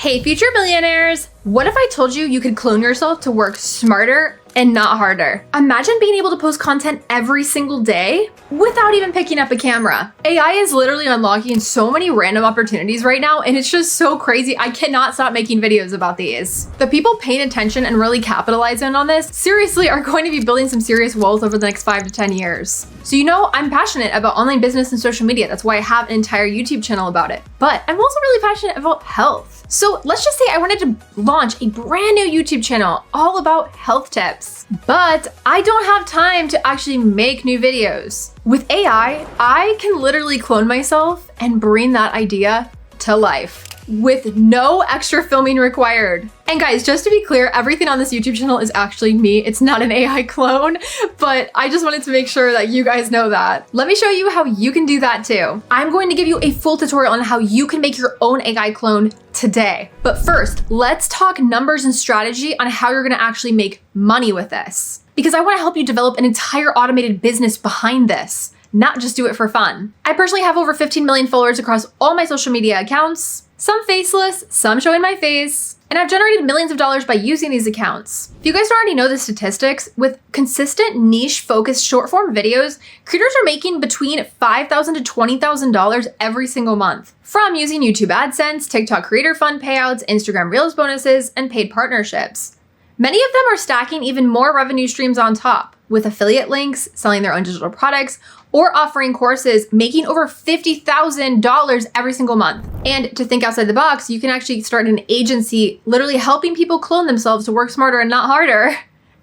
Hey, future millionaires! What if I told you you could clone yourself to work smarter and not harder? Imagine being able to post content every single day without even picking up a camera. AI is literally unlocking so many random opportunities right now, and it's just so crazy. I cannot stop making videos about these. The people paying attention and really capitalizing on this seriously are going to be building some serious wealth over the next 5 to 10 years. So I'm passionate about online business and social media. That's why I have an entire YouTube channel about it. But I'm also really passionate about health. So let's just say I wanted to launch a brand new YouTube channel all about health tips, but I don't have time to actually make new videos. With AI, I can literally clone myself and bring that idea to life with no extra filming required. And guys, just to be clear, everything on this YouTube channel is actually me. It's not an AI clone, but I just wanted to make sure that you guys know that. Let me show you how you can do that too. I'm going to give you a full tutorial on how you can make your own AI clone today. But first, let's talk numbers and strategy on how you're gonna actually make money with this. Because I wanna help you develop an entire automated business behind this, not just do it for fun. I personally have over 15 million followers across all my social media accounts, some faceless, some showing my face, and I've generated millions of dollars by using these accounts. If you guys already know the statistics, with consistent niche-focused short-form videos, creators are making between $5,000 to $20,000 every single month from using YouTube AdSense, TikTok Creator Fund payouts, Instagram Reels bonuses, and paid partnerships. Many of them are stacking even more revenue streams on top, with affiliate links, selling their own digital products, or offering courses, making over $50,000 every single month. And to think outside the box, you can actually start an agency literally helping people clone themselves to work smarter and not harder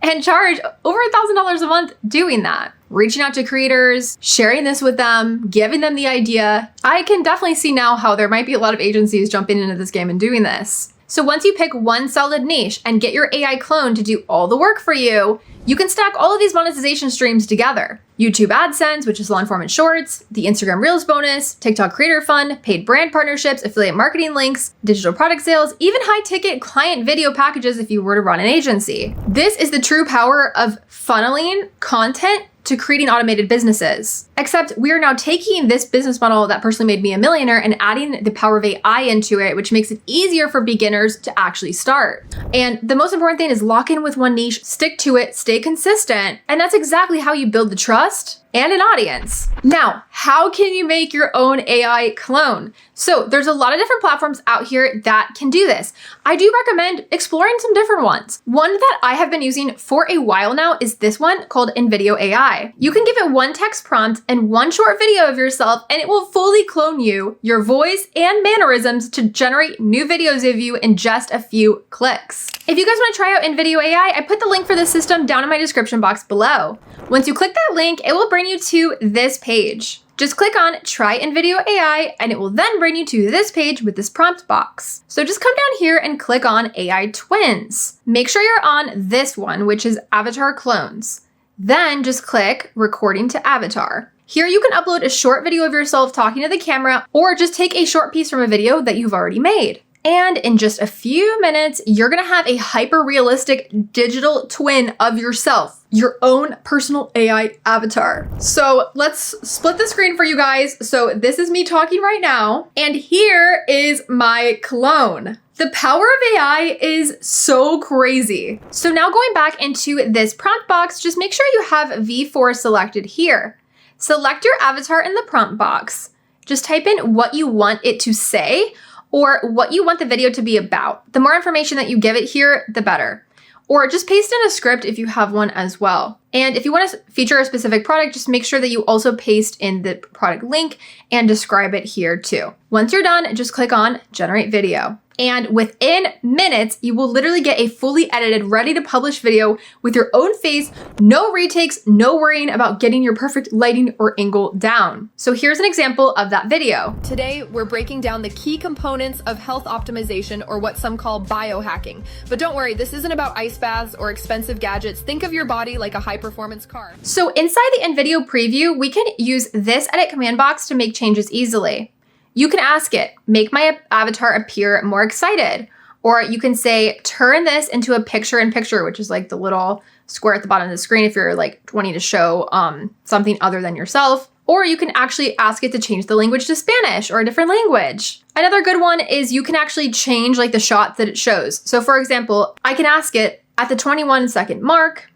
and charge over $1,000 a month doing that. Reaching out to creators, sharing this with them, giving them the idea. I can definitely see now how there might be a lot of agencies jumping into this game and doing this. So once you pick one solid niche and get your AI clone to do all the work for you, you can stack all of these monetization streams together. YouTube AdSense, which is long form and shorts, the Instagram Reels bonus, TikTok Creator Fund, paid brand partnerships, affiliate marketing links, digital product sales, even high ticket client video packages if you were to run an agency. This is the true power of funneling content to creating automated businesses. Except we are now taking this business model that personally made me a millionaire and adding the power of AI into it, which makes it easier for beginners to actually start. And the most important thing is lock in with one niche, stick to it, stay consistent, and that's exactly how you build the trust and an audience. Now, how can you make your own AI clone? So there's a lot of different platforms out here that can do this. I do recommend exploring some different ones. One that I have been using for a while now is this one called InVideo AI. You can give it one text prompt and one short video of yourself, and it will fully clone you, your voice, and mannerisms to generate new videos of you in just a few clicks. If you guys want to try out InVideo AI, I put the link for this system down in my description box below. Once you click that link, it will bring you to this page. Just click on Try InVideo AI, and it will then bring you to this page with this prompt box. So just come down here and click on AI Twins. Make sure you're on this one, which is Avatar Clones. Then just click Recording to Avatar. Here you can upload a short video of yourself talking to the camera, or just take a short piece from a video that you've already made. And in just a few minutes, you're gonna have a hyper-realistic digital twin of yourself, your own personal AI avatar. So let's split the screen for you guys. So this is me talking right now, and here is my clone. The power of AI is so crazy. So now going back into this prompt box, just make sure you have V4 selected here. Select your avatar in the prompt box. Just type in what you want it to say, or what you want the video to be about. The more information that you give it here, the better. Or just paste in a script if you have one as well. And if you want to feature a specific product, just make sure that you also paste in the product link and describe it here too. Once you're done, just click on Generate Video. And within minutes, you will literally get a fully edited, ready to publish video with your own face, no retakes, no worrying about getting your perfect lighting or angle down. So here's an example of that video. Today, we're breaking down the key components of health optimization, or what some call biohacking. But don't worry, this isn't about ice baths or expensive gadgets. Think of your body like a high-performance car. So inside the InVideo preview, we can use this edit command box to make changes easily. You can ask it, make my avatar appear more excited. Or you can say, turn this into a picture-in-picture, which is like the little square at the bottom of the screen if you're like wanting to show something other than yourself. or you can actually ask it to change the language to Spanish or a different language. Another good one is you can actually change like the shot that it shows. So for example, I can ask it at the 21-second mark,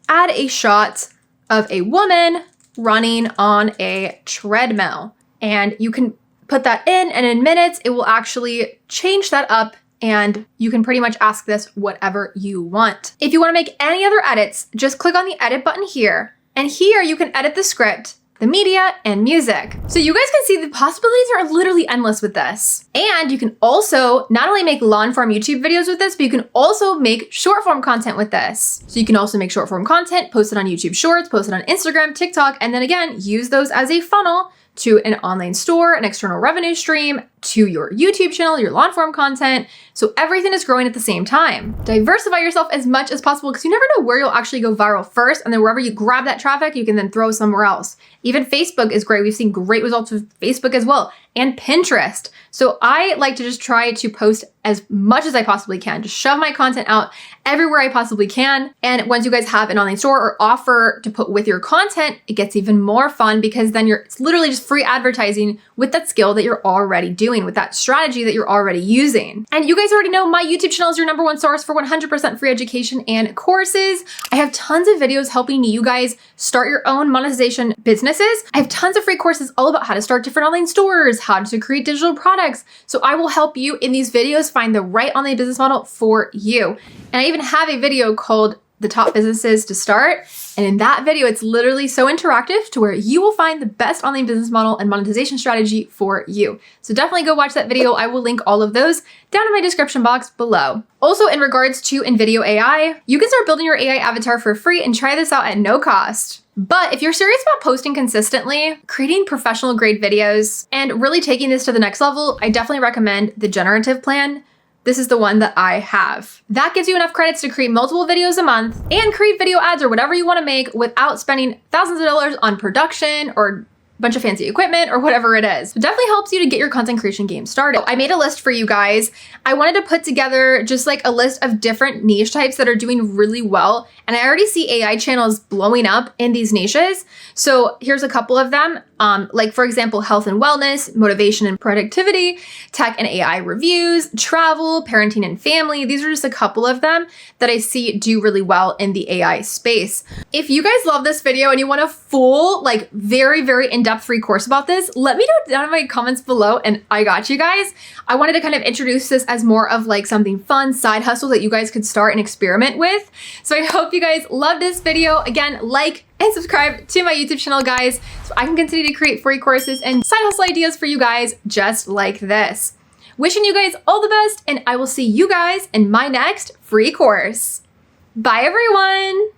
add a shot of a woman running on a treadmill. And you can put that in, and in minutes, it will actually change that up, and you can pretty much ask this whatever you want. If you want to make any other edits, just click on the edit button here. And here you can edit the script, the media, and music. So you guys can see the possibilities are literally endless with this. And you can also not only make long form YouTube videos with this, but you can also make short form content with this. So you can also make short form content, post it on YouTube Shorts, post it on Instagram, TikTok, and then again, use those as a funnel to an online store, an external revenue stream, to your YouTube channel, your long form content. So everything is growing at the same time. Diversify yourself as much as possible because you never know where you'll actually go viral first. And then wherever you grab that traffic, you can then throw somewhere else. Even Facebook is great. We've seen great results with Facebook as well, and Pinterest. So I like to just try to post as much as I possibly can, just shove my content out everywhere I possibly can. And once you guys have an online store or offer to put with your content, it gets even more fun because then it's literally just free advertising with that skill that you're already doing, with that strategy that you're already using. And you guys already know my YouTube channel is your #1 source for 100% free education and courses. I have tons of videos helping you guys start your own monetization businesses. I have tons of free courses all about how to start different online stores, how to create digital products. So I will help you in these videos find the right online business model for you. And I even have a video called The Top Businesses to Start. And in that video, it's literally so interactive to where you will find the best online business model and monetization strategy for you. So definitely go watch that video. I will link all of those down in my description box below. Also, in regards to InVideo AI, you can start building your AI avatar for free and try this out at no cost. But if you're serious about posting consistently, creating professional grade videos, and really taking this to the next level, I definitely recommend the generative plan. This is the one that I have. That gives you enough credits to create multiple videos a month and create video ads or whatever you want to make without spending thousands of dollars on production or bunch of fancy equipment or whatever it is. It definitely helps you to get your content creation game started. I made a list for you guys. I wanted to put together just like a list of different niche types that are doing really well. And I already see AI channels blowing up in these niches. So here's a couple of them. Like for example, health and wellness, motivation and productivity, tech and AI reviews, travel, parenting and family. These are just a couple of them that I see do really well in the AI space. If you guys love this video and you want a full, like very, very in-depth free course about this, let me know down in my comments below and I got you guys. I wanted to kind of introduce this as more of like something fun, side hustle that you guys could start and experiment with. So I hope you guys loved this video. Again, like and subscribe to my YouTube channel, guys, so I can continue to create free courses and side hustle ideas for you guys just like this. Wishing you guys all the best, and I will see you guys in my next free course. Bye, everyone.